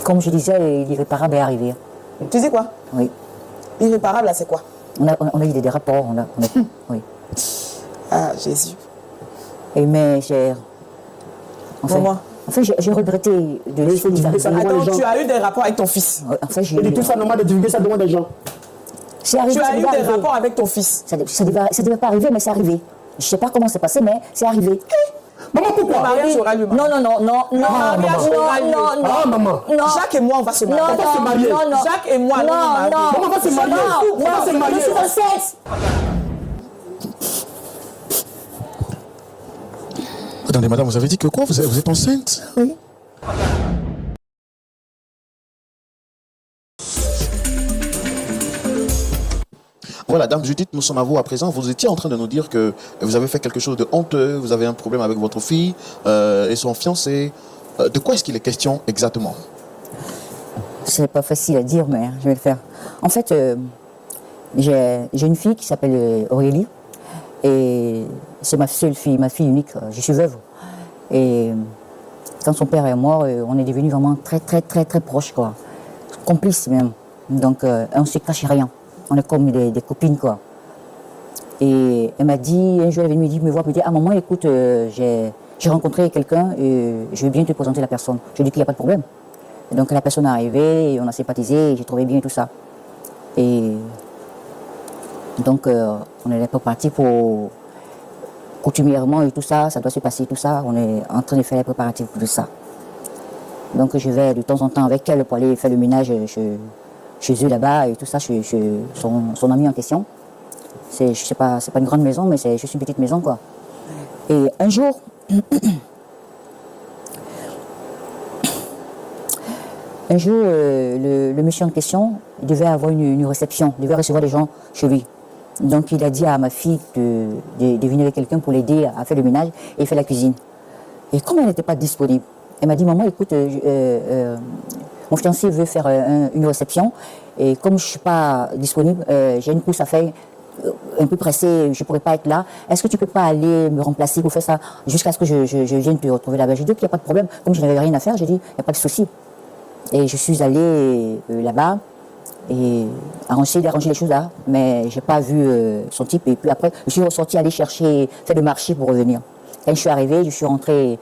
Comme je disais, l'irréparable est arrivé. Tu dis quoi? Oui. Irréparable, là, c'est quoi? On a eu des rapports, oui. Ah, Jésus. Et mais j'ai... Comment? En fait, j'ai regretté de laisser divulguer ça. Attends, tu as eu des rapports avec ton fils? En fait, Et de tout ça, normal de divulguer ça devant des gens. Arrivé, tu as eu des rapports avec ton fils? Ça devait pas arriver, mais c'est arrivé. Je ne sais pas comment c'est passé, mais c'est arrivé. Maman, pourquoi? Le mariage aura lieu. Non. Ah, maman. Non. Jacques et moi, on va se marier. On va se marier. Jacques et moi, non. On va se marier. On va se marier. Je suis enceinte. Attendez, madame, vous avez dit que quoi? Vous êtes enceinte? Oui. Voilà, dame Judith, nous sommes à vous à présent. Vous étiez en train de nous dire que vous avez fait quelque chose de honteux, vous avez un problème avec votre fille et son fiancé. De quoi est-ce qu'il est question exactement? C'est pas facile à dire, mais je vais le faire. En fait, j'ai une fille qui s'appelle Aurélie. Et c'est ma seule fille, ma fille unique. Je suis veuve. Et quand son père est mort, on est devenus vraiment très proches, quoi. Complices même. Donc, on ne se cache rien. On est comme des copines, quoi. Et elle m'a dit, un jour, elle est venue me voir, me dire, ah maman, écoute, j'ai rencontré quelqu'un et je veux bien te présenter la personne. Je lui ai dit qu'il n'y a pas de problème. Et donc la personne est arrivée, et on a sympathisé, et j'ai trouvé bien tout ça. Et donc, on est parti pour coutumièrement et tout ça, ça doit se passer tout ça. On est en train de faire les préparatifs pour tout ça. Donc, je vais de temps en temps avec elle pour aller faire le ménage chez eux là-bas et tout ça, son ami en question. Je sais pas, c'est pas une grande maison, mais c'est juste une petite maison, quoi. Et un jour, le monsieur en question devait avoir une réception, devait recevoir des gens chez lui. Donc il a dit à ma fille de venir avec quelqu'un pour l'aider à faire le ménage et faire la cuisine. Et comme elle n'était pas disponible, elle m'a dit, maman, écoute, mon fiancé veut faire une réception et comme je ne suis pas disponible, j'ai une course à faire un peu pressée, je ne pourrais pas être là. Est-ce que tu ne peux pas aller me remplacer pour faire ça jusqu'à ce que je vienne te retrouver là-bas? J'ai dit qu'il n'y a pas de problème. Comme je n'avais rien à faire, j'ai dit, il n'y a pas de souci. Et je suis allée là-bas et d'arranger les choses là, mais je n'ai pas vu son type. Et puis après, je suis ressortie aller chercher, faire le marché pour revenir. Quand je suis arrivée, je suis rentrée,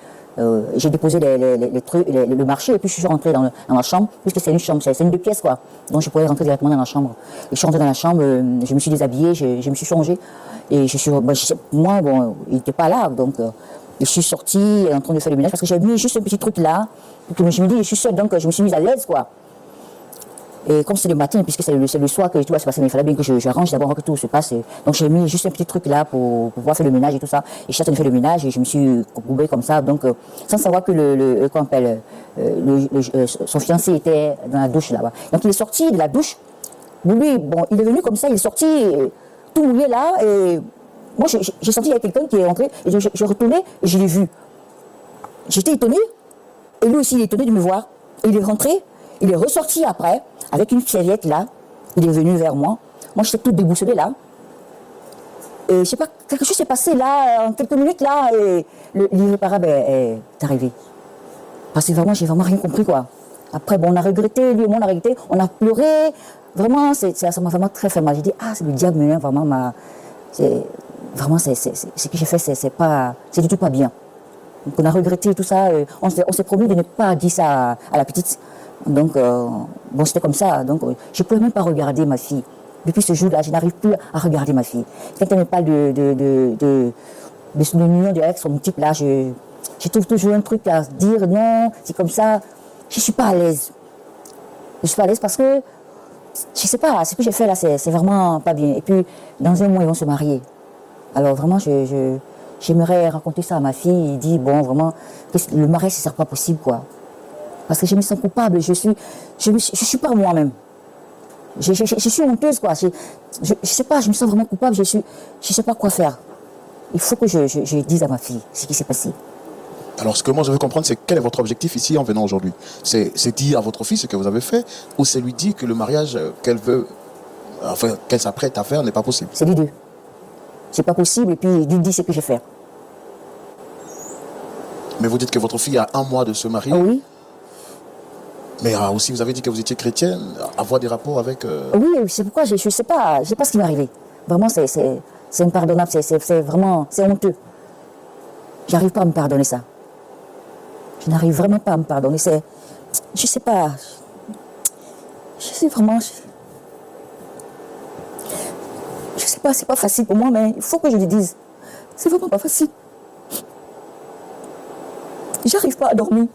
j'ai déposé les trucs, le marché, et puis je suis rentrée dans la chambre, puisque c'est une chambre, c'est une 2 pièces, quoi. Donc je pouvais rentrer directement dans la chambre. Et je suis rentrée dans la chambre, je me suis déshabillée, je me suis changée. Et moi, bon, il n'était pas là, donc je suis sortie en train de faire le ménage, parce que j'avais mis juste un petit truc là. Donc je me dis, je suis seule, donc je me suis mise à l'aise, quoi. Et comme c'est le matin, puisque c'est le soir que tout va se passer, mais il fallait bien que j'arrange d'abord que tout se passe. Donc j'ai mis juste un petit truc là pour pouvoir faire le ménage et tout ça. Et je suis en train de faire le ménage et je me suis courbée comme ça. Donc sans savoir que son fiancé était dans la douche là-bas. Donc il est sorti de la douche. Lui, bon, il est venu comme ça, il est sorti tout mouillé là. Et moi j'ai senti qu'il y a quelqu'un qui est rentré. Et je retournais et je l'ai vu. J'étais étonnée. Et lui aussi il est étonné de me voir. Et il est rentré, il est ressorti après. Avec une serviette là, il est venu vers moi. Moi, j'étais toute déboussolée là. Et je sais pas, quelque chose s'est passé là, en quelques minutes là, et l'irréparable est arrivé. Parce que vraiment, j'ai vraiment rien compris, quoi. Après, bon, on a regretté, lui et moi, on a regretté, on a pleuré. Vraiment, ça m'a vraiment très fait mal. J'ai dit, ah, c'est le diable, mais vraiment, vraiment, ce que j'ai fait, c'est du tout pas bien. Donc, on a regretté tout ça. On s'est promis de ne pas dire ça à la petite. Donc, bon, c'était comme ça. Donc, je ne pouvais même pas regarder ma fille. Depuis ce jour-là, je n'arrive plus à regarder ma fille. Quand elle me parle de son union avec son type là, je trouve toujours un truc à dire non, c'est comme ça. Je ne suis pas à l'aise. Je ne suis pas à l'aise parce que, je ne sais pas, ce que j'ai fait là, c'est vraiment pas bien. Et puis, dans un mois, ils vont se marier. Alors, vraiment, j'aimerais raconter ça à ma fille. Il dit, bon, vraiment, le mariage, ce ne sera pas possible, quoi. Parce que je me sens coupable, je suis pas moi-même. Je suis honteuse, quoi. Je sais pas, je me sens vraiment coupable, je sais pas quoi faire. Il faut que je dise à ma fille ce qui s'est passé. Alors, ce que moi je veux comprendre, c'est quel est votre objectif ici en venant aujourd'hui? C'est dire à votre fille ce que vous avez fait, ou c'est lui dire que le mariage qu'elle veut, enfin, qu'elle s'apprête à faire n'est pas possible? C'est les deux. C'est pas possible, et puis il dit ce que j'ai fait. Mais vous dites que votre fille a 1 mois de se marier? Ah oui. Mais aussi, vous avez dit que vous étiez chrétienne, avoir des rapports avec... Oui, c'est pourquoi je sais pas ce qui m'est arrivé. Vraiment, c'est impardonnable, c'est vraiment, c'est honteux. J'arrive pas à me pardonner ça. Je n'arrive vraiment pas à me pardonner. Je sais pas. Je sais vraiment. Je sais pas, c'est pas facile pour moi, mais il faut que je le dise. C'est vraiment pas facile. J'arrive pas à dormir.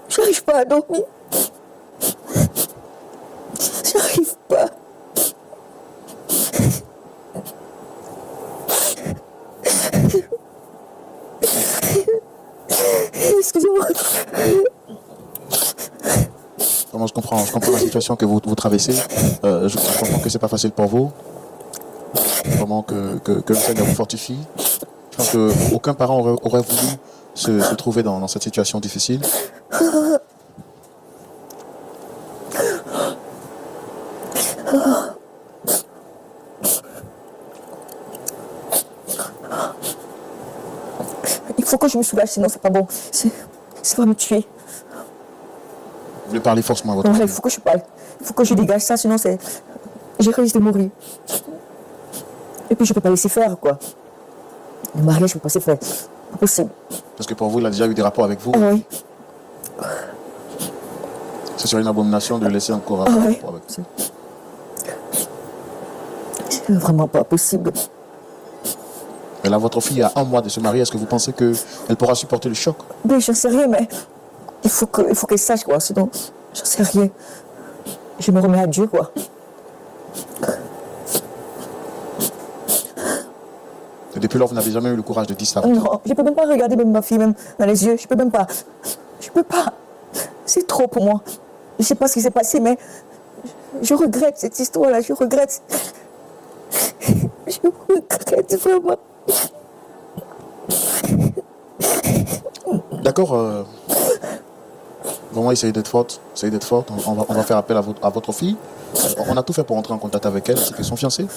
J'arrive pas à dormir. J'arrive pas. Excusez-moi. Vraiment, je comprends la situation que vous traversez. Je comprends que c'est pas facile pour vous. Vraiment que le Seigneur vous fortifie. Je pense qu'aucun parent aurait voulu se trouver dans cette situation difficile. Il faut que je me soulage, sinon c'est pas bon. Ça va me tuer. Vous voulez parler forcément à votre Ouais, fille. il faut que je parle. Il faut que je dégage ça, sinon j'ai risque de mourir. Et puis je peux pas laisser faire, quoi. Le mariage, je peux pas laisser faire. Pas possible. Parce que pour vous, il a déjà eu des rapports avec vous. Ah oui. Ce serait une abomination de le laisser encore avoir des oui. rapports avec vous. C'est vraiment pas possible. Et là, votre fille a 1 mois de se marier. Est-ce que vous pensez qu'elle pourra supporter le choc? Mais j'en sais rien, mais il faut qu'elle sache, quoi. Sinon, j'en sais rien. Je me remets à Dieu, quoi. Et depuis lors, vous n'avez jamais eu le courage de dire ça. Non, je peux même pas regarder même ma fille même dans les yeux. Je peux même pas. Je peux pas. C'est trop pour moi. Je sais pas ce qui s'est passé, mais je regrette cette histoire-là. Je regrette. Je regrette vraiment. D'accord. Vraiment, essayez d'être forte. Essayez d'être forte. On va faire appel à votre fille. On a tout fait pour entrer en contact avec elle. C'est que son fiancé.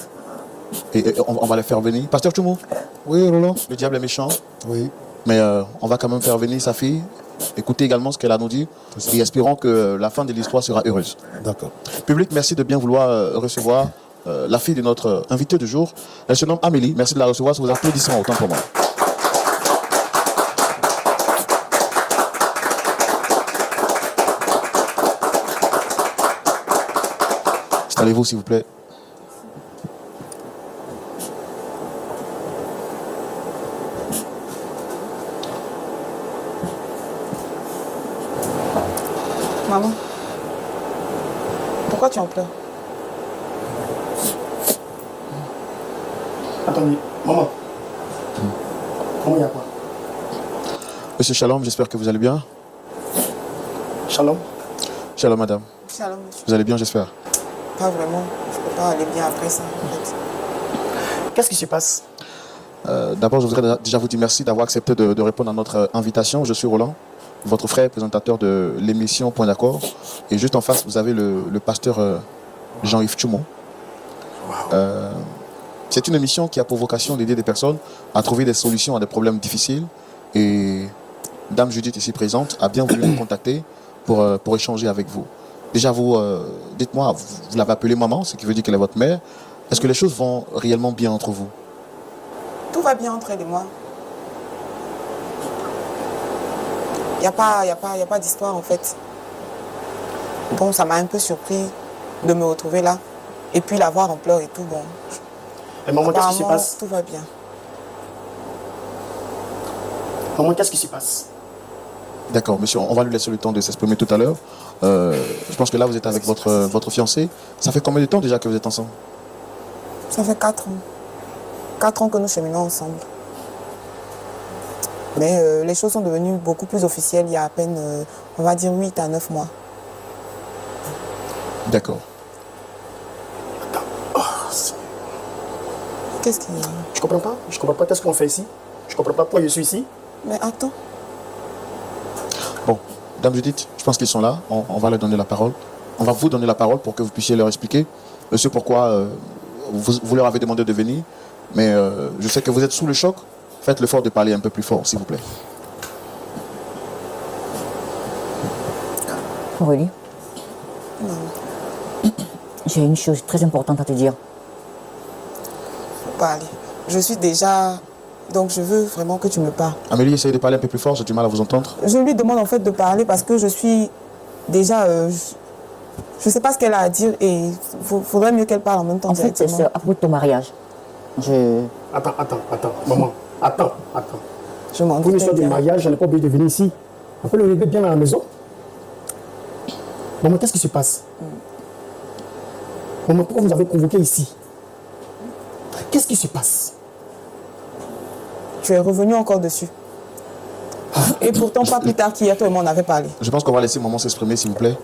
Et on va les faire venir. Pasteur Tchoumou. Oui, Roland. Le diable est méchant. Oui. Mais on va quand même faire venir sa fille. Écoutez également ce qu'elle a à nous dire. Et espérons que la fin de l'histoire sera heureuse. D'accord. Public, merci de bien vouloir recevoir la fille de notre invité du jour. Elle se nomme Amélie. Merci de la recevoir. Sous vos applaudissements, autant pour moi. Installez-vous, s'il vous plaît. Maman, pourquoi tu en pleures? Attendez, maman. Comment il y a quoi? Monsieur Shalom, j'espère que vous allez bien. Shalom. Shalom, madame. Shalom, monsieur. Vous allez bien, j'espère. Pas vraiment. Je peux pas aller bien après ça, en fait. Qu'est-ce qui se passe? D'abord, je voudrais déjà vous dire merci d'avoir accepté de répondre à notre invitation. Je suis Roland, votre frère, présentateur de l'émission Point d'accord. Et juste en face, vous avez le pasteur Jean-Yves Tchoumou. C'est une émission qui a pour vocation d'aider des personnes à trouver des solutions à des problèmes difficiles. Et Dame Judith, ici présente, a bien voulu nous contacter pour échanger avec vous. Déjà, vous, dites-moi, vous l'avez appelée maman, ce qui veut dire qu'elle est votre mère. Est-ce que les choses vont réellement bien entre vous? Tout va bien entre elle et moi. Il n'y a pas d'histoire, en fait. Bon, ça m'a un peu surpris de me retrouver là. Et puis la voir en pleurs et tout, bon. Et maman, qu'est-ce qui se Apparemment, passe? tout va bien. Maman, qu'est-ce qui se passe? D'accord, monsieur, on va lui laisser le temps de s'exprimer tout à l'heure. Je pense que là, vous êtes avec votre fiancé. Ça fait combien de temps déjà que vous êtes ensemble? Ça fait 4 ans. 4 ans que nous cheminons ensemble. Mais les choses sont devenues beaucoup plus officielles il y a à peine, on va dire 8 à 9 mois. D'accord. Qu'est-ce qui... Je comprends pas. Je comprends pas qu'est-ce qu'on fait ici. Je comprends pas pourquoi je suis ici. Mais attends. Bon, Dame Judith, je pense qu'ils sont là. On va leur donner la parole. On va vous donner la parole pour que vous puissiez leur expliquer ce pourquoi vous leur avez demandé de venir. Mais je sais que vous êtes sous le choc. Faites l'effort de parler un peu plus fort, s'il vous plaît. Aurélie, J'ai une chose très importante à te dire. Faut parler. Je suis déjà... Donc je veux vraiment que tu me parles. Amélie, essayez de parler un peu plus fort, j'ai du mal à vous entendre. Je lui demande en fait de parler parce que je suis déjà... je sais pas ce qu'elle a à dire et il faudrait mieux qu'elle parle en même temps. En fait, c'est directement. à propos de ton mariage. Attends, maman. Attends. Je m'en Pour une histoire de bien. mariage, je n'ai pas oublié de venir ici. On peut le régler bien à la maison. Maman, qu'est-ce qui se passe? Maman, pourquoi vous avez convoqué ici? Qu'est-ce qui se passe? Tu es revenu encore dessus. Et pourtant, pas plus tard qu'hier, toi et moi, on avait parlé. Je pense qu'on va laisser maman s'exprimer, s'il vous plaît.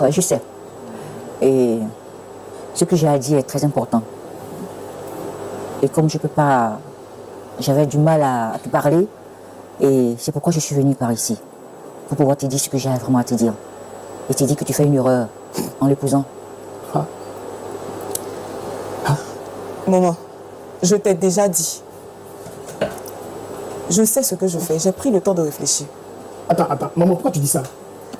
Ouais, je sais. Et ce que j'ai à dire est très important. Et comme je peux pas... J'avais du mal à te parler. Et c'est pourquoi je suis venue par ici. Pour pouvoir te dire ce que j'ai vraiment à te dire. Et te dire que tu fais une erreur en l'épousant. Maman, je t'ai déjà dit. Je sais ce que je fais. J'ai pris le temps de réfléchir. Attends. Maman, pourquoi tu dis ça?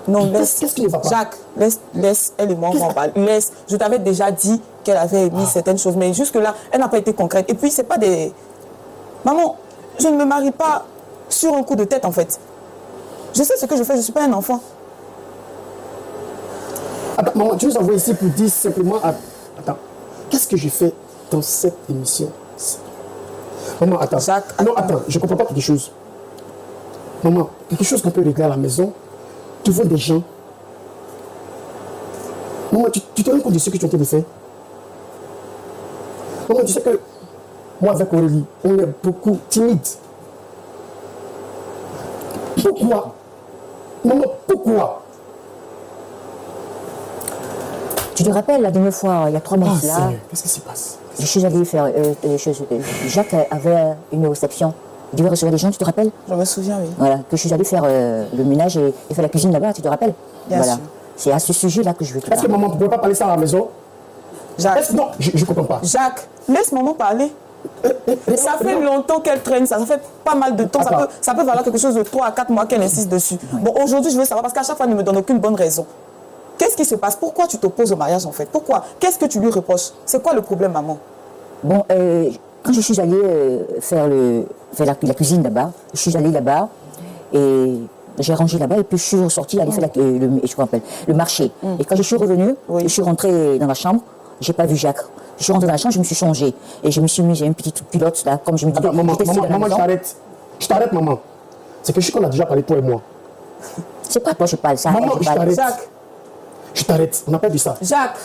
Non, laisse. Qu'est-ce qui ne va pas? Jacques, laisse, elle et moi, on va en parler. Laisse. Je t'avais déjà dit qu'elle avait mis certaines choses, mais jusque-là, elle n'a pas été concrète. Et puis, c'est pas des... Maman, je ne me marie pas sur un coup de tête, en fait. Je sais ce que je fais, je ne suis pas un enfant. Attends, maman, tu nous envoies ici pour dire simplement... Attends, qu'est-ce que j'ai fait dans cette émission? Maman, attends. Jacques, Non, attends. attends, je ne comprends pas quelque chose. Maman, quelque chose qu'on peut régler à la maison. Tu vois des gens. Maman, tu te rends compte de ce que tu es en train de faire? Maman, tu sais que moi avec Aurélie, on est beaucoup timide. Pourquoi? Maman, pourquoi? Tu te rappelles la dernière fois, il y a 3 mois, là, Seigneur, qu'est-ce qui se passe? je suis allée faire... Jacques avait une réception. Il devait recevoir des gens, tu te rappelles? Je me souviens, oui. Voilà, que je suis allée faire le ménage et faire la cuisine là-bas, tu te rappelles? Bien Voilà. sûr. C'est à ce sujet-là que je veux te Est-ce que parler. maman ne pouvait pas parler ça à la maison? Jacques, Non, je ne comprends pas. Jacques, laisse maman parler. Ça fait longtemps qu'elle traîne ça, ça fait pas mal de temps. Attends. Ça peut valoir quelque chose de 3 à 4 mois qu'elle insiste dessus. Bon, aujourd'hui, je veux savoir parce qu'à chaque fois, elle ne me donne aucune bonne raison. Qu'est-ce qui se passe? Pourquoi tu t'opposes au mariage en fait? Pourquoi? Qu'est-ce que tu lui reproches? C'est quoi le problème, maman? Bon, quand je suis allée faire la cuisine là-bas, je suis allée là-bas et j'ai rangé là-bas et puis je suis ressortie aller faire le marché. Et quand je suis revenue, je suis rentrée dans la chambre, j'ai pas vu Jacques. Je suis rentrée dans la chambre, je me suis changée et je me suis mis, j'ai une petite culotte là, comme je me dis. Attends, maman, j'étais seule à la maman, je maison. t'arrête. Je t'arrête, maman. C'est que je sais qu'on a déjà parlé, toi et moi. C'est pas toi je parle, ça. Maman, je je parle. t'arrête. Jacques, Je t'arrête. On n'a pas dit ça. Jacques,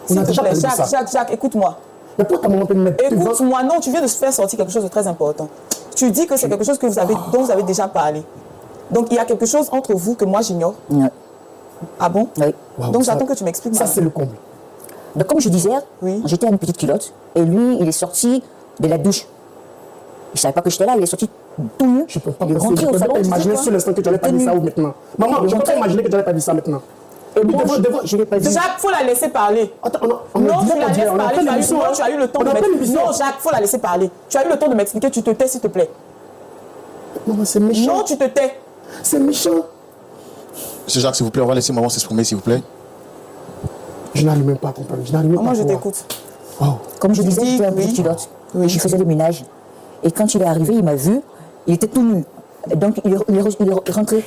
On s'il a te déjà plaît, parlé de ça. Jacques, écoute-moi. Mais pourquoi ta maman peut me mettre devant? Écoute-moi, non, tu viens de faire sortir quelque chose de très important. Tu dis que c'est quelque chose que dont vous avez déjà parlé. Donc il y a quelque chose entre vous que moi j'ignore. Ouais. Ah bon? Oui. Waouh, Donc ça- j'attends que tu m'expliques. Ça, maman. c'est le comble. Donc comme je disais, Oui. j'étais à une petite culotte et lui, il est sorti de la douche. Je savais pas que j'étais là, il est sorti tout nu. Je peux pas Il est penser, rentré je au peux salon, pas tu sais imaginer quoi? sur l'instant que tu n'allais pas dire ça ou maintenant. Maman, je peux pas imaginer que tu n'allais pas dire ça maintenant. Et moi, Devant- je l'ai pas dit. Jacques, faut la laisser parler. Attends, on Non, a tu dit la laisses on a parler. fait Tu as eu, l'émission. non, tu as eu le temps On de a fait m'expliquer. l'émission. Non, Jacques, faut la laisser parler. Tu as eu le temps de m'expliquer. Tu te tais, s'il te plaît. Maman, c'est méchant. Non, tu te tais. C'est méchant. Monsieur Jacques, s'il vous plaît, on va laisser maman s'exprimer, s'il vous plaît. Je n'arrive même pas à comprendre. Je n'arrive même pas Moi, à je croire. t'écoute. Wow. Comme je disais, dis j'étais à une oui. petite culotte. Oui. Je faisais le ménage. Et quand il est arrivé, il m'a vu, il était tout nu. Donc il est rentré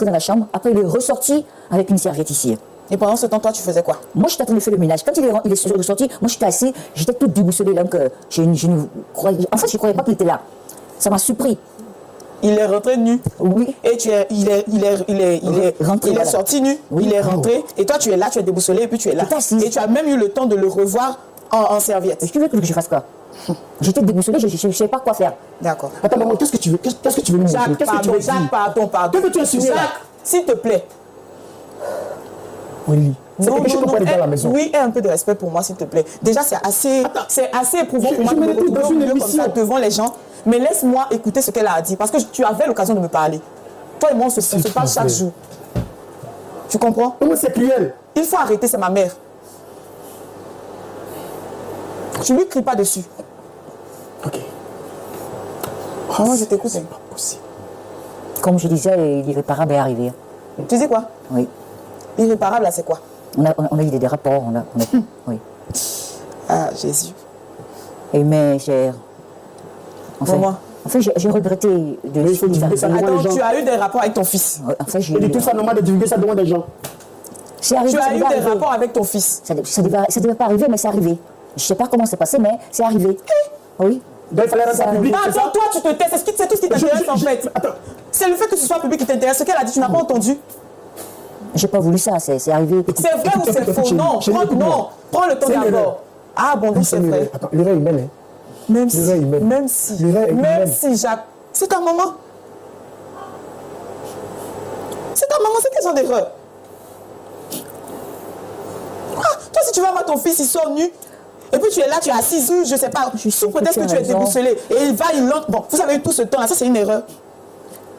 dans la chambre. Après, il est ressorti avec une serviette ici. Et pendant ce temps, toi, tu faisais quoi? Moi, j'étais en train de faire le ménage. Quand il est ressorti, moi, j'étais assise, j'étais toute déboussolée. Donc, je ne croyais... En fait, je ne croyais pas qu'il était là. Ça m'a surpris. Il est rentré nu. Oui. Et il est Rentré, voilà. sorti nu. Oui. Il est rentré. Et toi, tu es là, tu es déboussolé et puis tu es là. J'étais assise. Et tu as même eu le temps de le revoir en serviette. Tu veux que je fasse quoi? J'étais déboussolée, je ne savais pas quoi faire. D'accord. Attends, maman, qu'est-ce que tu veux? Qu'est-ce que tu veux nous montrer? Jacques, Qu'est-ce que tu pardon, veux Jacques, dire? pardon. Que veux-tu insinuer là? Jacques, s'il te plaît. Oui. C'est quelque chose qu'on peut régler à la maison. Oui, aie un peu de respect pour moi, s'il te plaît. Déjà, c'est assez éprouvant pour moi je de me me retrouve retrouver dans au une milieu comme émission. ça devant les gens. Mais laisse-moi écouter ce qu'elle a à dire parce que tu avais l'occasion de me parler. Toi et moi, on se parle chaque plaît. jour. Tu comprends? Maman, c'est cruel. Il faut arrêter, c'est ma mère. Tu lui cries pas dessus. Ok. Moi, je t'écoute. C'est pas possible. Comme je disais, l'irréparable est arrivé. Tu dis quoi? Oui. Irréparable, là, c'est quoi? On a eu des rapports. Oui. Ah, Jésus. Et mais, cher. Pour-moi. Enfin, j'ai regretté de Mais il faut divulguer ça devant les Attends, gens. tu as eu des rapports avec ton fils. Enfin, Et de tout ça, normal de divulguer ça devant des gens. C'est arrivé. Tu ça as eu devait des arriver. rapports avec ton fils. Ça devait pas arriver, mais c'est arrivé. Je sais pas comment c'est passé, mais c'est arrivé. Oui. Donc il fallait rendre ça public, c'est ça? Attends, toi, tu te tais. C'est tout ce qui t'intéresse en fait. Attends. C'est le fait que ce soit public qui t'intéresse. Ce qu'elle a dit, tu n'as pas entendu. J'ai pas voulu ça, c'est arrivé. C'est vrai ou c'est écoute, faux? chérie, Non, chérie, écoute-moi. non. Prends le temps C'est une erreur. d'abord. Ah bon, donc c'est vrai. Attends, l'erreur humaine, hein. Même L'erreur si, humaine. même si, L'erreur même humaine. si, Jacques, c'est ta maman. C'est ta maman, c'est quel genre d'erreur? Ah, toi, si tu vas voir ton fils, il sort nu, et puis tu es là, tu es assise ou je sais pas, sous prétexte que tu es raison. déboussolé, et il va, il entre. Bon, vous avez eu tout ce temps-là, ça c'est une erreur.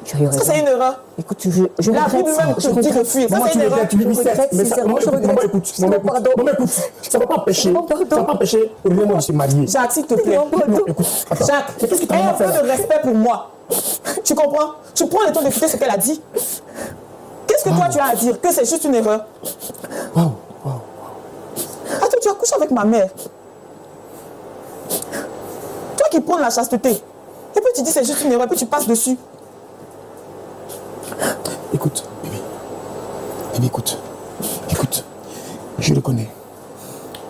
J'ai eu Ça raison. c'est une erreur. Écoute, je La regrette Bible ça. même Je te dit de regrette. fuir. Ça Maman, c'est tu une regrets, erreur. tu vis Je regrette, mais ça, sincèrement, maman, je écoute, regrette. maman, écoute, Je demande pardon. maman, écoute, ça ne va pas empêcher, demande pardon. ça va pas empêcher Olivier et moi de se marier. Jacques, s'il te plaît. Non, pardon. Non, écoute, attends. Jacques, Mais qu'est-ce que tu as aie un à peu faire? de respect pour moi. Tu comprends? Tu prends le temps d'écouter ce qu'elle a dit. Qu'est-ce que toi tu as à dire? Que c'est juste une erreur? Waouh, waouh. Attends, tu as couché avec ma mère. Toi qui prends la chasteté. Et puis tu dis c'est juste une erreur, et puis tu passes dessus. Écoute, bébé. Bébé, écoute. Écoute. Je le connais.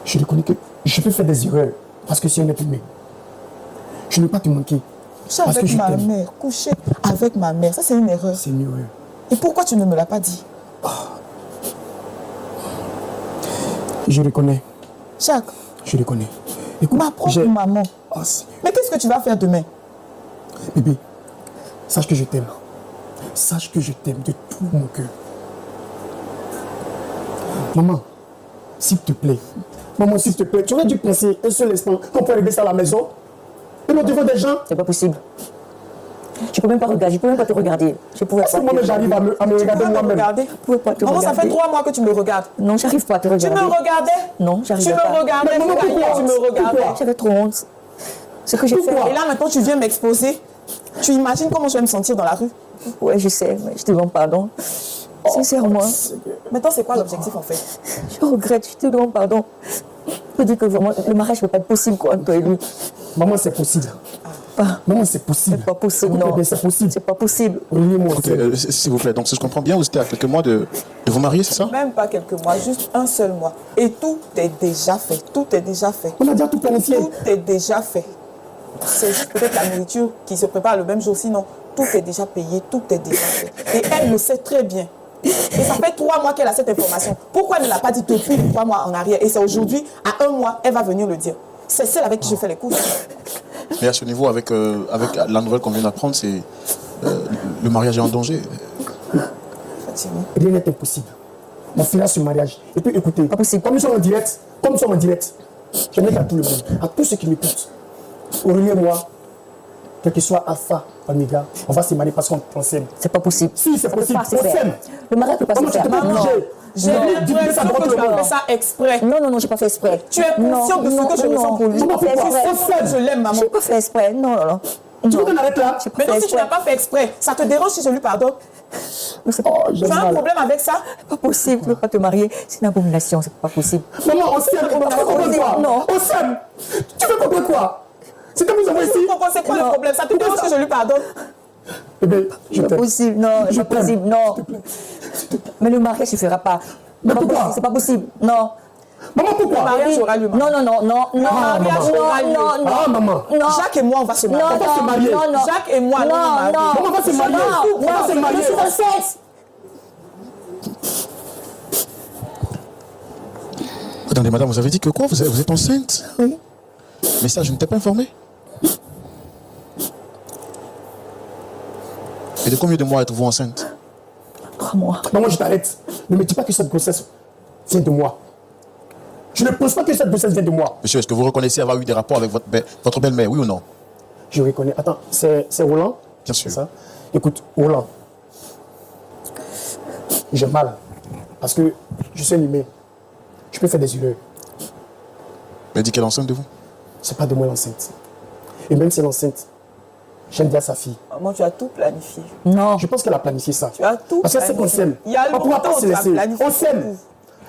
Je le connais que je peux faire des erreurs parce que c'est un être humain. Je ne veux pas te manquer. Coucher Parce que avec je ma t'aime. mère. Coucher avec ma mère. Ça c'est une erreur. C'est une erreur. Et pourquoi tu ne me l'as pas dit? Je le connais. Jacques, Je le connais. Écoute, ma propre maman. Oh, Seigneur. Mais qu'est-ce que tu vas faire demain? Bébé, sache que je t'aime. Sache que je t'aime de tout mon cœur. Maman, s'il te plaît. Maman, s'il te plaît, tu aurais dû penser un seul instant qu'on peut régler ça à la maison. Et nous devant des gens. C'est pas possible. Je peux même pas regarder, je peux même pas te regarder. Je pouvais Est-ce pas. que moi-même j'arrive à me Tu regarder pourrais me moi-même? regarder? Je pouvais pas te Maman, ça regarder. fait 3 mois que tu me regardes. Non, j'arrive pas à te Tu regarder. me regardais? Non, j'arrive Tu pas. me regardais, Mais maman, Foucaïa, pourquoi? tu me regardais. Pourquoi? J'avais trop honte. Ce que j'ai fait. Pourquoi? Et là, maintenant, tu viens m'exposer. Tu imagines comment je vais me sentir dans la rue? Ouais, je sais, mais je te demande pardon. Sincèrement, Maintenant, c'est quoi l'objectif en fait? je regrette, je te demande pardon. Je peux dire que vraiment, le mariage ne peut pas être possible, quoi, entre toi et lui. Maman, c'est possible. Maman, c'est possible. C'est pas possible, Écoute, non. bébé, c'est possible. C'est pas possible. Olivier, moi, Écoutez, s'il vous plaît, donc si je comprends bien, vous étiez à quelques mois de vous marier, c'est ça? Même pas quelques mois, juste un seul mois. Et tout est déjà fait. Tout est déjà fait. on a déjà tout planifié. Tout est déjà fait. C'est juste peut-être la nourriture qui se prépare le même jour. Sinon, tout est déjà payé, tout est déjà fait. Et elle le sait très bien. Et ça fait 3 mois qu'elle a cette information. Pourquoi elle ne l'a pas dit depuis les 3 mois en arrière? Et c'est aujourd'hui, à 1 mois, elle va venir le dire. C'est celle avec qui je fais les courses. Mais à ce niveau, avec la nouvelle qu'on vient d'apprendre, c'est le mariage est en danger. Fatima. Rien n'est impossible. On finira ce mariage. Et puis écoutez, Pas possible. comme nous sommes en direct, je mets à tout le monde, à tous ceux qui m'écoutent. Aurélie et moi, quel que soit Alpha, Omega, on va se marier parce qu'on s'aime. C'est pas possible. Si, c'est Ça peut possible. pas se On faire. s'aime. Le mariage peut pas se Maman, tu faire. peux pas Non, bouger. J'ai l'impression que tu as fait ça exprès. non, j'ai pas fait exprès. Tu es consciente de ce que je ressens pour lui. J'ai pas fait Pourquoi? exprès. Je l'aime, maman. J'ai pas fait exprès. Non. Tu veux qu'on arrête là? J'ai pas Mais fait non, si tu exprès. n'as pas fait exprès, ça te dérange si je lui pardonne? Mais c'est Oh, Tu j'ai as un mal. problème avec ça? pas possible. Tu peux pas te marier. C'est une abomination. C'est pas possible. Maman, on s'aime. Tu veux comprendre quoi? Non. On s'aime. Tu veux comprendre quoi? C'est comme nous avons ici. Tu comprends, c'est quoi le Non. problème? Ça te dérange que je lui pardonne? Bébé, je C'est pas t'aime. possible. Non, Je c'est pas t'aime. possible. Non. Mais le mariage se fera pas. Mais pourquoi? C'est pas possible. Non. Maman, pourquoi? mariage aura lieu, maman. Non. mariage aura lieu. Ah, maman. Non. Jacques et moi, on va se marier. On va se marier. Non. Jacques et moi, nous, on va se marier. Maman, on va se marier. On va se marier. Je suis enceinte. Attendez, madame, vous avez dit que quoi? Vous êtes enceinte? Oui. Mais ça, je ne t'ai pas informé. Et de combien de mois êtes-vous enceinte? 3 mois. Maman, je t'arrête. Ne me dis pas que cette grossesse vient de moi. Je ne pense pas que cette grossesse vient de moi. Monsieur, est-ce que vous reconnaissez avoir eu des rapports avec votre belle-mère, oui ou non? Je reconnais. Attends, c'est Roland? Bien sûr. C'est ça? Écoute, Roland, j'ai mal. Parce que je suis un humain. Je peux faire des erreurs. Elle dit qu'elle est enceinte de vous. C'est pas de moi l'enceinte. Et même si elle est enceinte, J'aime bien sa fille. Maman, tu as tout planifié. Non. Je pense qu'elle a planifié ça. Tu as tout Parce qu'elle sait qu'on planifié. s'aime. Il y a On ne pourra pas longtemps se que tu as laisser. planifié On s'aime. tout.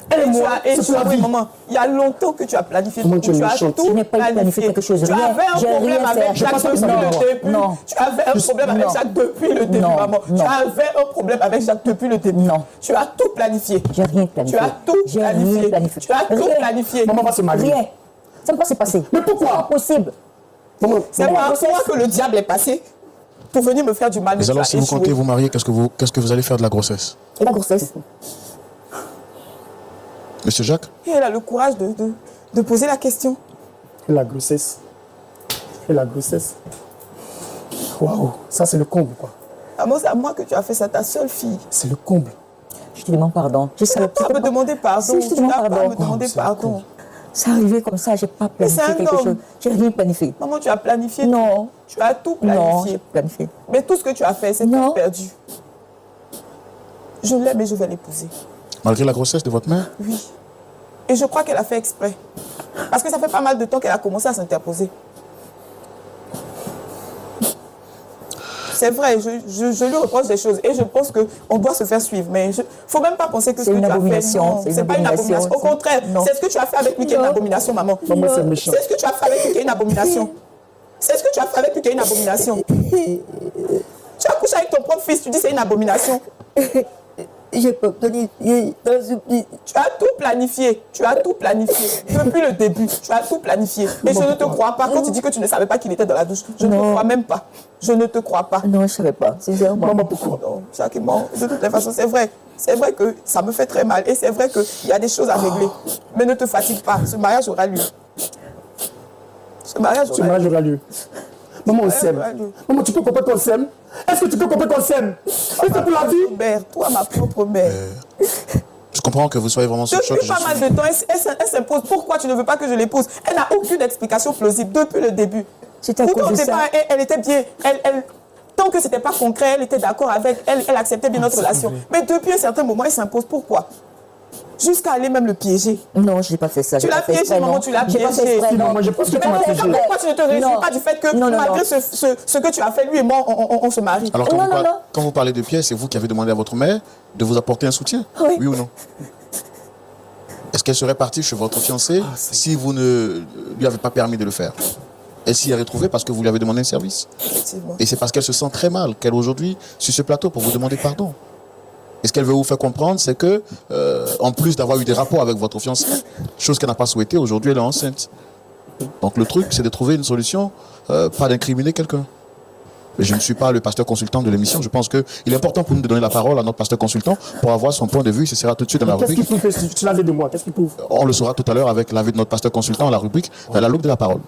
Elle et Et tu moi, as c'est pour la échoué, vie. maman. Il y a longtemps que tu as planifié Comment tout. tu es Tu as méchante. tout Je n'ai pas planifié quelque chose. Tu Rien. avais un J'ai problème rien avec fait. Jacques Je pense pas que depuis ça va le avoir. début. Non. Tu avais un problème avec Non. Jacques depuis le début, Non. maman. Tu Non. avais un problème avec Jacques depuis le début. Non. Tu as tout planifié. J'ai rien planifié. Tu as tout J'ai rien planifié. planifié. Tu as tout Rien. planifié. Maman va se marier. Rien. Ça ne peut pas se passer. Mais pourquoi? C'est impossible. Maman, C'est Mais la par grossesse- toi que le diable est passé pour venir me faire du mal. Mais tu alors, as si vous échoué. comptez vous marier, qu'est-ce que vous allez faire de la grossesse? Et la grossesse? Monsieur Jacques? Et elle a le courage de poser la question. et la grossesse. Et la grossesse. Waouh, ça c'est le comble, quoi. Maman, c'est à moi que tu as fait ça, ta seule fille. C'est le comble. Je te demande pardon. Je Tu savais n'as pas à me demander pardon. Si, je te Tu n'as demande pas à me pardon. demander c'est un pardon. con. C'est arrivé comme ça, j'ai pas Mais planifié c'est un quelque homme. chose. J'ai rien planifié. Maman, tu as planifié. Non. Tu as tout Non, planifié. j'ai planifié. Mais tout ce que tu as fait, c'est Non. tout perdu. Je l'aime et je vais l'épouser. Malgré la grossesse de votre mère? Oui. Et je crois qu'elle a fait exprès. Parce que ça fait pas mal de temps qu'elle a commencé à s'interposer. C'est vrai, je lui reproche des choses et je pense qu'on doit se faire suivre. Mais il ne faut même pas penser que ce C'est que une tu as fait, abomination, non, c'est c'est une pas une abomination, abomination. Au c'est- contraire, non. c'est ce que tu as fait avec lui qui est une Non. abomination, maman. Maman, c'est méchant. C'est ce que tu as fait avec lui qui est une abomination. C'est ce que tu as fait avec lui qui est une abomination. Tu as couché avec ton propre fils, tu dis c'est une abomination. J'ai pas planifié. Tu as tout planifié. Tu as tout planifié. Depuis le début, tu as tout planifié. Et je ne te crois pas quand tu dis que tu ne savais pas qu'il était dans la douche. Je ne te Non. crois même pas. Je ne te crois pas. Non, je savais pas. Sincèrement. Maman, pourquoi? Non, Jacques est mort. De toutes les façons, c'est vrai. C'est vrai que ça me fait très mal. Et c'est vrai qu'il y a des choses à régler. Mais ne te fatigue pas. Ce mariage aura lieu. Ce mariage Ce aura lieu. mariage aura lieu. Maman, on s'aime. aura lieu. Maman, tu peux comprendre qu'on s'aime? Est-ce que tu peux comprendre qu'on s'aime? C'est pour la vie. Mère, toi, ma propre mère. Je comprends que vous soyez vraiment sur le choc. Depuis pas mal de temps, elle s'impose. Pourquoi tu ne veux pas que je l'épouse? Elle n'a aucune explication plausible depuis le début. C'était à Pourquoi cause au de ça. départ, elle était bien. Tant que ce n'était pas concret, elle était d'accord avec. Elle acceptait bien notre relation. Mais depuis un certain moment, elle s'impose. Pourquoi? Jusqu'à aller même le piéger. Non, je n'ai pas fait ça. Tu j'ai l'as pas fait piégé, exprès, maman, non. tu l'as J'ai pas piégé. fait exprès, Si, non. maman, je pense que tu Mais m'as piégé. pourquoi tu ne te réjouis Non. pas du fait que Non, non, malgré non. ce que tu as fait, lui et moi, on se marie? Alors, Non, non, non. quand vous parlez de pièces, c'est vous qui avez demandé à votre mère de vous apporter un soutien? Oui. ou non? Est-ce qu'elle serait partie chez votre fiancé si vous ne lui avez pas permis de le faire? Elle s'y est retrouvée parce que vous lui avez demandé un service. Effectivement. Et c'est parce qu'elle se sent très mal qu'elle aujourd'hui sur ce plateau pour vous demander pardon. Et ce qu'elle veut vous faire comprendre, c'est que, en plus d'avoir eu des rapports avec votre fiancé, chose qu'elle n'a pas souhaité, aujourd'hui elle est enceinte. Donc le truc, c'est de trouver une solution, pas d'incriminer quelqu'un. Mais je ne suis pas le pasteur consultant de l'émission. Je pense qu'il est important pour nous de donner la parole à notre pasteur consultant pour avoir son point de vue. Ce sera tout de suite dans la Qu'est-ce rubrique. qu'il prouve que tu l'avais de moi? Qu'est-ce qu'il prouve? On le saura tout à l'heure avec l'avis de notre pasteur consultant à la rubrique La loupe de la parole.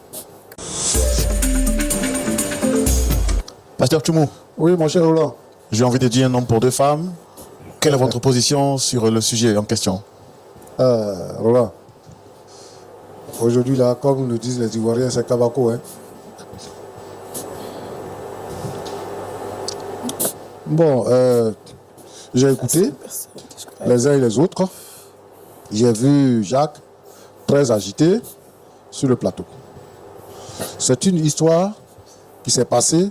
Pasteur Tchoumou, Oui, mon cher Roland. j'ai envie de dire un homme pour deux femmes. Quelle est votre position sur le sujet en question? Roland. Aujourd'hui, là, comme nous disent les Ivoiriens, c'est Kabako. Hein. Bon, j'ai écouté les uns et les autres. J'ai vu Jacques très agité sur le plateau. C'est une histoire qui s'est passée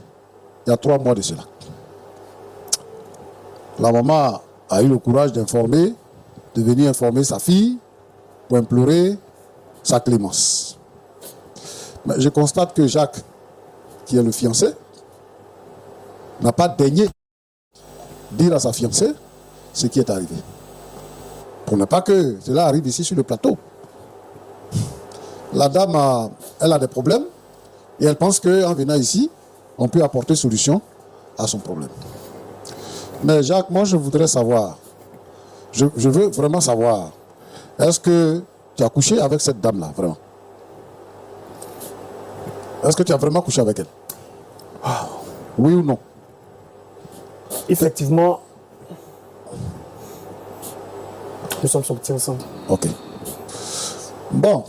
il y a 3 mois de cela. La maman a eu le courage d'informer, de venir informer sa fille pour implorer sa clémence. Mais je constate que Jacques, qui est le fiancé, n'a pas daigné dire à sa fiancée ce qui est arrivé. Pour ne pas que cela arrive ici sur le plateau. La dame, elle a des problèmes et elle pense qu'en venant ici, on peut apporter solution à son problème. Mais Jacques, moi je voudrais savoir, je veux vraiment savoir, est-ce que tu as couché avec cette dame-là, vraiment? Est-ce que tu as vraiment couché avec elle? Oui ou non? Effectivement, nous sommes sortis ensemble. Ok. Bon,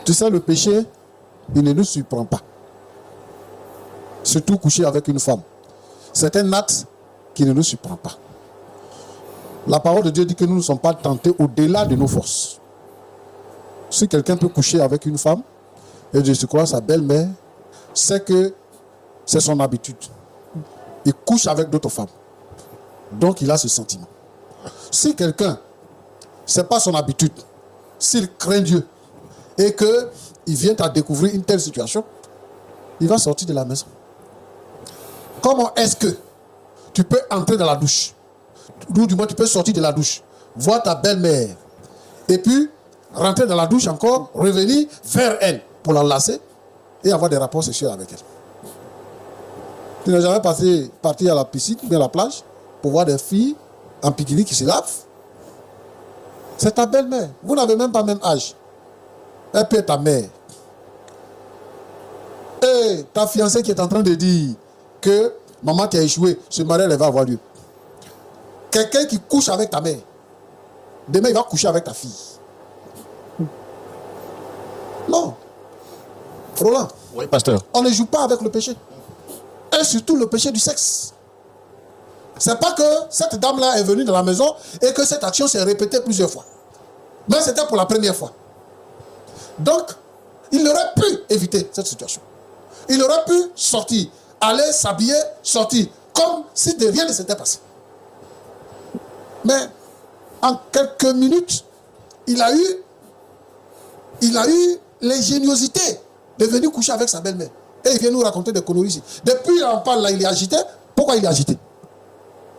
tu sais, le péché, il ne nous surprend pas. Surtout coucher avec une femme. C'est un acte qui ne nous surprend pas. La parole de Dieu dit que nous ne sommes pas tentés au-delà de nos forces. Si quelqu'un peut coucher avec une femme, et je crois sa belle-mère, c'est que c'est son habitude. Il couche avec d'autres femmes. Donc il a ce sentiment. Si quelqu'un, c'est pas son habitude, s'il craint Dieu et qu'il vient à découvrir une telle situation, il va sortir de la maison. Comment est-ce que tu peux entrer dans la douche, ou du moins tu peux sortir de la douche, voir ta belle-mère, et puis rentrer dans la douche encore, revenir vers elle pour l'enlacer et avoir des rapports sexuels avec elle? Tu n'as jamais parti à la piscine ou à la plage pour voir des filles en bikini qui se lavent? C'est ta belle-mère. Vous n'avez même pas le même âge. Elle peut être ta mère. Et ta fiancée qui est en train de dire que maman qui a échoué, ce mariage elle va avoir lieu. Quelqu'un qui couche avec ta mère, demain il va coucher avec ta fille. Non. Roland. Oui, pasteur. On ne joue pas avec le péché. Et surtout le péché du sexe. C'est pas que cette dame-là est venue dans la maison et que cette action s'est répétée plusieurs fois. Mais c'était pour la première fois. Donc, il aurait pu éviter cette situation. Il aurait pu sortir, aller s'habiller, sortir, comme si de rien ne s'était passé. Mais en quelques minutes, il a eu l'ingéniosité de venir coucher avec sa belle-mère. Et il vient nous raconter des conneries ici. Depuis on parle là, il est agité. Pourquoi il est agité?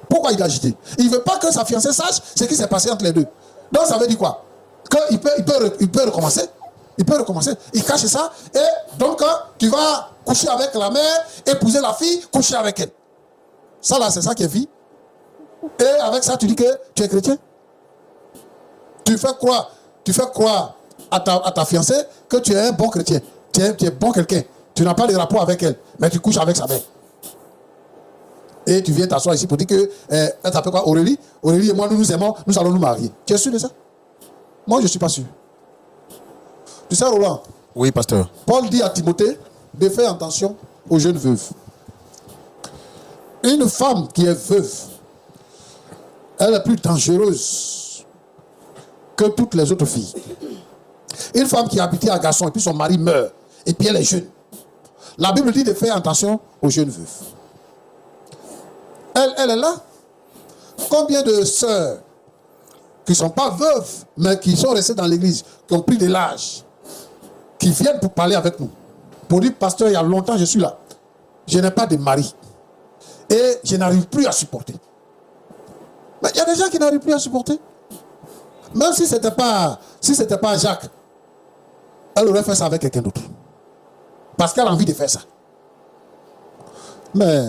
Pourquoi il est agité? Il ne veut pas que sa fiancée sache ce qui s'est passé entre les deux. Donc ça veut dire quoi? Qu'il peut recommencer. Il peut recommencer. Il cache ça. Et donc tu vas coucher avec la mère, épouser la fille, coucher avec elle. Ça là, c'est ça qui est vie. Et avec ça, tu dis que tu es chrétien. Tu fais croire à ta fiancée que tu es un bon chrétien. Tu es bon quelqu'un. Tu n'as pas de rapport avec elle, mais tu couches avec sa mère. Et tu viens t'asseoir ici pour dire que elle s'appelle quoi? Aurélie et moi, nous nous aimons, nous allons nous marier. Tu es sûr de ça? Moi, je ne suis pas sûr. Tu sais, Roland? Oui, pasteur. Paul dit à Timothée de faire attention aux jeunes veuves. Une femme qui est veuve, elle est plus dangereuse que toutes les autres filles. Une femme qui a habité un garçon et puis son mari meurt et puis elle est jeune. La Bible dit de faire attention aux jeunes veuves. Elle est là. Combien de sœurs qui ne sont pas veuves, mais qui sont restées dans l'église, qui ont pris de l'âge, qui viennent pour parler avec nous, pour dire, pasteur, il y a longtemps je suis là. Je n'ai pas de mari. Et je n'arrive plus à supporter. Mais il y a des gens qui n'arrivent plus à supporter. Même si ce n'était pas Jacques, elle aurait fait ça avec quelqu'un d'autre. Parce qu'elle a envie de faire ça. Mais,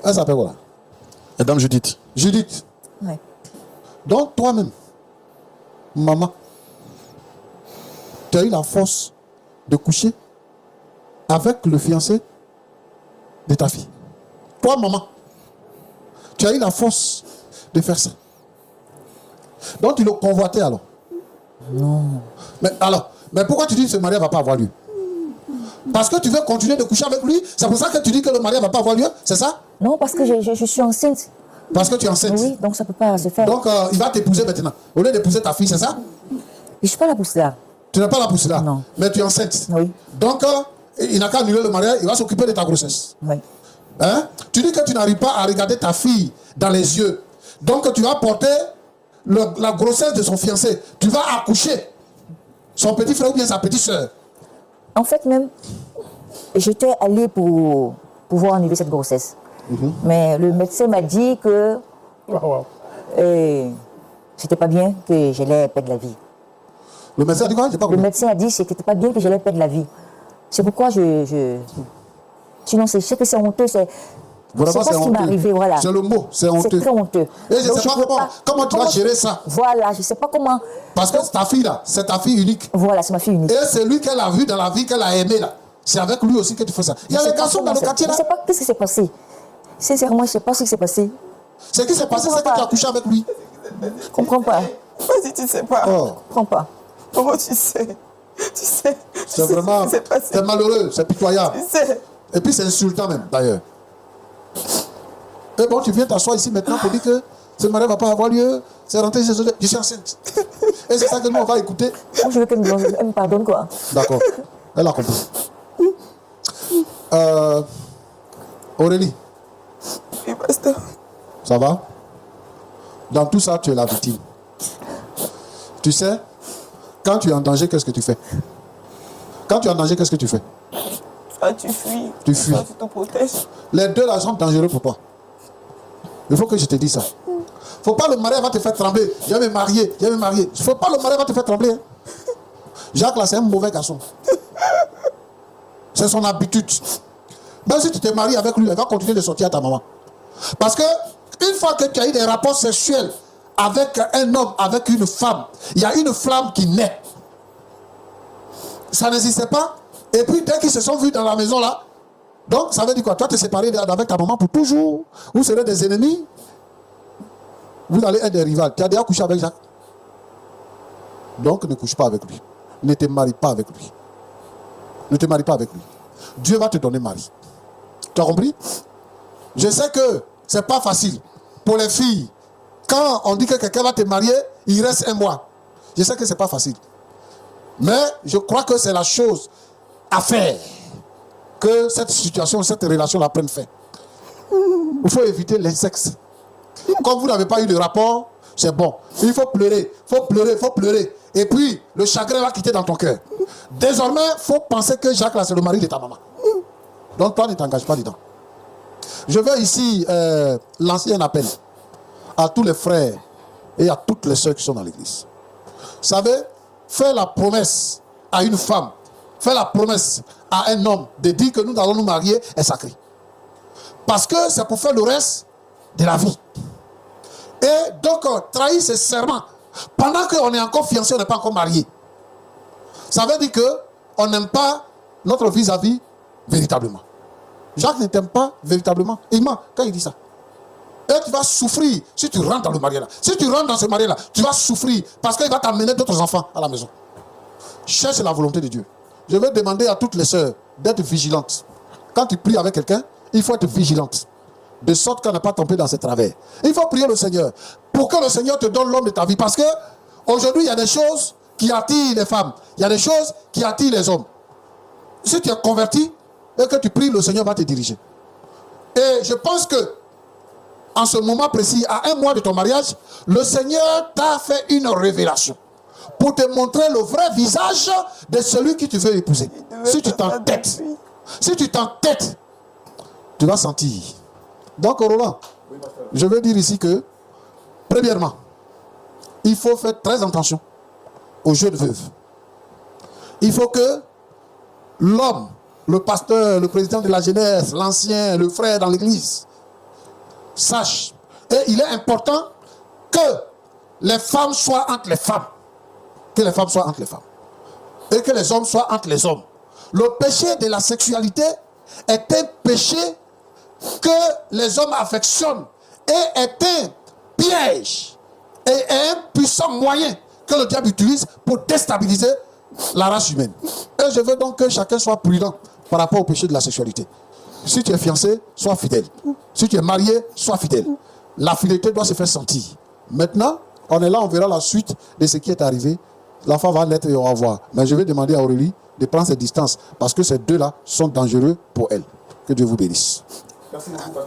elle s'appelle quoi? Madame Judith. Judith. Ouais. Donc, toi-même, maman, tu as eu la force de coucher avec le fiancé de ta fille. Toi, maman, tu as eu la force de faire ça. Donc, tu le convoitais alors? Non. Mais pourquoi tu dis que ce mariage ne va pas avoir lieu? Parce que tu veux continuer de coucher avec lui? C'est pour ça que tu dis que le mariage ne va pas avoir lieu? C'est ça? Non, parce que je suis enceinte. Parce que tu es enceinte? Oui, donc ça ne peut pas se faire. Donc, il va t'épouser maintenant. Au lieu d'épouser ta fille, c'est ça? Je ne suis pas là pour cela. Tu n'es pas là pour cela? Non. Mais tu es enceinte? Oui. Donc, il n'a qu'à annuler le mariage, il va s'occuper de ta grossesse. Oui. Hein? Tu dis que tu n'arrives pas à regarder ta fille dans les yeux. Donc, tu vas porter la grossesse de son fiancé. Tu vas accoucher son petit frère ou bien sa petite soeur. En fait, même, j'étais allée pour pouvoir annuler cette grossesse. Mais le médecin m'a dit que c'était pas bien, que j'allais perdre la vie. Le médecin a dit quoi? J'ai pas Le compris. médecin a dit que c'était pas bien, que j'allais perdre la vie. C'est pourquoi Sinon, je sais que c'est honteux. Vraiment, pas ce qui m'est arrivé, voilà. C'est le mot, c'est honteux. C'est très honteux. Et je ne Donc, sais pas peux comment tu vas gérer ça. Voilà, je ne sais pas comment. Parce que ta fille là, c'est ta fille unique. Voilà, c'est ma fille unique. Et c'est lui qu'elle a vu dans la vie, qu'elle a aimé là. C'est avec lui aussi que tu fais ça. Il y a les garçons dans le quartier là. Je ne sais pas qu'est-ce qui s'est passé. Sincèrement, je ne sais pas ce qui s'est passé. Ce qui s'est passé, c'est que tu as couché avec lui. Je ne comprends pas. Vas-y, tu ne sais pas. Oh. Je ne comprends pas. Comment tu sais? Tu sais. C'est vraiment. C'est malheureux, c'est pitoyable. Tu sais. Et puis c'est insultant même, d'ailleurs. Et bon, tu viens t'asseoir ici maintenant pour dire que ce mariage ne va pas avoir lieu. C'est rentré chez eux. Je suis enceinte. Et c'est ça que nous, on va écouter. Moi, je veux qu'elle me pardonne, quoi. D'accord. Elle a compris. Aurélie, Oui, pasteur. ça va? Dans tout ça, tu es la victime. Tu sais, quand tu es en danger, qu'est-ce que tu fais? Quand tu es en danger, qu'est-ce que tu fais? Soit tu fuis. Tu fuis. Soit tu te protèges. Les deux là sont dangereux pour toi. Il faut que je te dise ça. Faut pas le mariage va te faire trembler. Je vais me marier, je vais me marier. Faut pas le mariage va te faire trembler. Hein. Jacques là, c'est un mauvais garçon. C'est son habitude. Même si tu te maries avec lui, il va continuer de sortir à ta maman. Parce que une fois que tu as eu des rapports sexuels avec un homme, avec une femme, il y a une flamme qui naît. Ça n'existait pas. Et puis dès qu'ils se sont vus dans la maison là, donc ça veut dire quoi? Toi te séparer avec ta maman pour toujours. Vous serez des ennemis. Vous allez être des rivales. Tu as déjà couché avec Jacques. Donc ne couche pas avec lui. Ne te marie pas avec lui. Ne te marie pas avec lui. Dieu va te donner mari. Tu as compris? Je sais que c'est pas facile pour les filles. Quand on dit que quelqu'un va te marier, il reste un mois. Je sais que c'est pas facile. Mais je crois que c'est la chose à faire. Que cette situation, cette relation-là prenne fin. Il faut éviter l'insexe. Comme vous n'avez pas eu de rapport, c'est bon. Il faut pleurer, faut pleurer, faut pleurer. Et puis, le chagrin va quitter dans ton cœur. Désormais, il faut penser que Jacques, là, c'est le mari de ta maman. Donc, toi, ne t'engage pas dedans. Je veux ici lancer un appel à tous les frères et à toutes les sœurs qui sont dans l'église. Vous savez, faire la promesse à une femme, faire la promesse à un homme de dire que nous allons nous marier est sacré. Parce que c'est pour faire le reste de la vie. Et donc, trahir ses serments pendant qu'on est encore fiancé, on n'est pas encore marié. Ça veut dire qu'on n'aime pas notre vis-à-vis véritablement. Jacques ne t'aime pas véritablement. Il ment quand il dit ça. Et tu vas souffrir si tu rentres dans le mariage là. Si tu rentres dans ce mariage là, tu vas souffrir parce qu'il va t'amener d'autres enfants à la maison. Cherche la volonté de Dieu. Je vais demander à toutes les sœurs d'être vigilantes. Quand tu pries avec quelqu'un, il faut être vigilante. De sorte qu'on n'a pas tombé dans ses travers. Il faut prier le Seigneur pour que le Seigneur te donne l'homme de ta vie. Parce que aujourd'hui, il y a des choses qui attirent les femmes. Il y a des choses qui attirent les hommes. Si tu es converti et que tu pries, le Seigneur va te diriger. Et je pense que en ce moment précis, à un mois de ton mariage, le Seigneur t'a fait une révélation pour te montrer le vrai visage de celui que tu veux épouser. Si tu t'entêtes, tu vas sentir. Donc, Roland, je veux dire ici que, premièrement, il faut faire très attention aux jeunes veuves. Il faut que l'homme, le pasteur, le président de la jeunesse, l'ancien, le frère dans l'église, sache. Et il est important que les femmes soient entre les femmes. Que les femmes soient entre les femmes. Et que les hommes soient entre les hommes. Le péché de la sexualité est un péché que les hommes affectionnent et est un piège et un puissant moyen que le diable utilise pour déstabiliser la race humaine. Et je veux donc que chacun soit prudent par rapport au péché de la sexualité. Si tu es fiancé, sois fidèle. Si tu es marié, sois fidèle. La fidélité doit se faire sentir. Maintenant, on est là, on verra la suite de ce qui est arrivé. L'enfant va naître et on va voir. Mais je vais demander à Aurélie de prendre ses distances parce que ces deux-là sont dangereux pour elle. Que Dieu vous bénisse.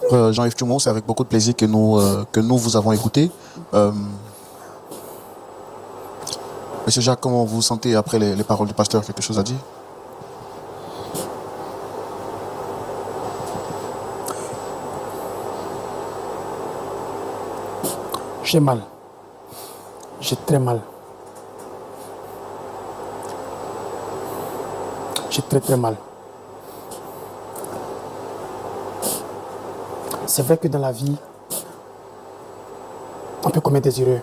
Jean-Yves Thioumont, c'est avec beaucoup de plaisir que nous vous avons écouté. Monsieur Jacques, comment vous vous sentez après les paroles du pasteur? Quelque chose à dire? J'ai mal. J'ai très mal. J'ai très très mal. C'est vrai que dans la vie, on peut commettre des erreurs.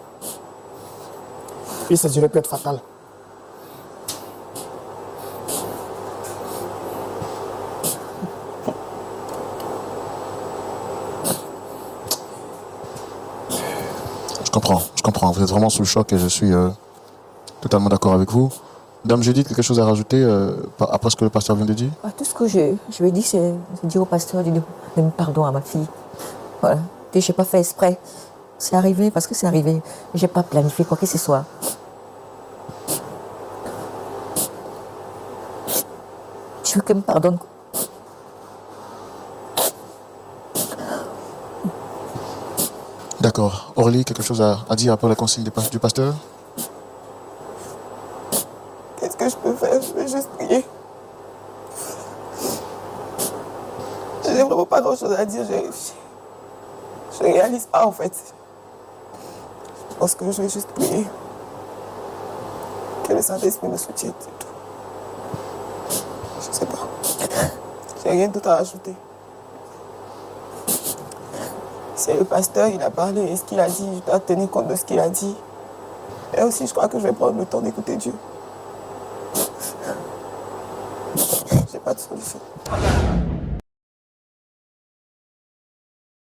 Et ces erreurs peuvent être fatales. Je comprends. Vous êtes vraiment sous le choc et je suis totalement d'accord avec vous. Dame Judith, quelque chose à rajouter après ce que le pasteur vient de dire? Tout ce que je lui ai dit, c'est de dire au pasteur de me pardon à ma fille. Voilà. Et je n'ai pas fait exprès. C'est arrivé parce que c'est arrivé. Je n'ai pas planifié quoi que ce soit. Je veux qu'elle me pardonne. D'accord. Aurélie, quelque chose à dire après la consigne du pasteur? Qu'est-ce que je peux faire? Je vais juste prier. Je n'ai vraiment pas grand-chose à dire. Je ne réalise pas, en fait. Je pense que je vais juste prier. Que le Saint-Esprit me soutienne, c'est tout. Je ne sais pas. J'ai rien d'autre à rajouter. Si le pasteur, il a parlé et ce qu'il a dit, je dois tenir compte de ce qu'il a dit. Et aussi, je crois que je vais prendre le temps d'écouter Dieu. J'ai pas de solution.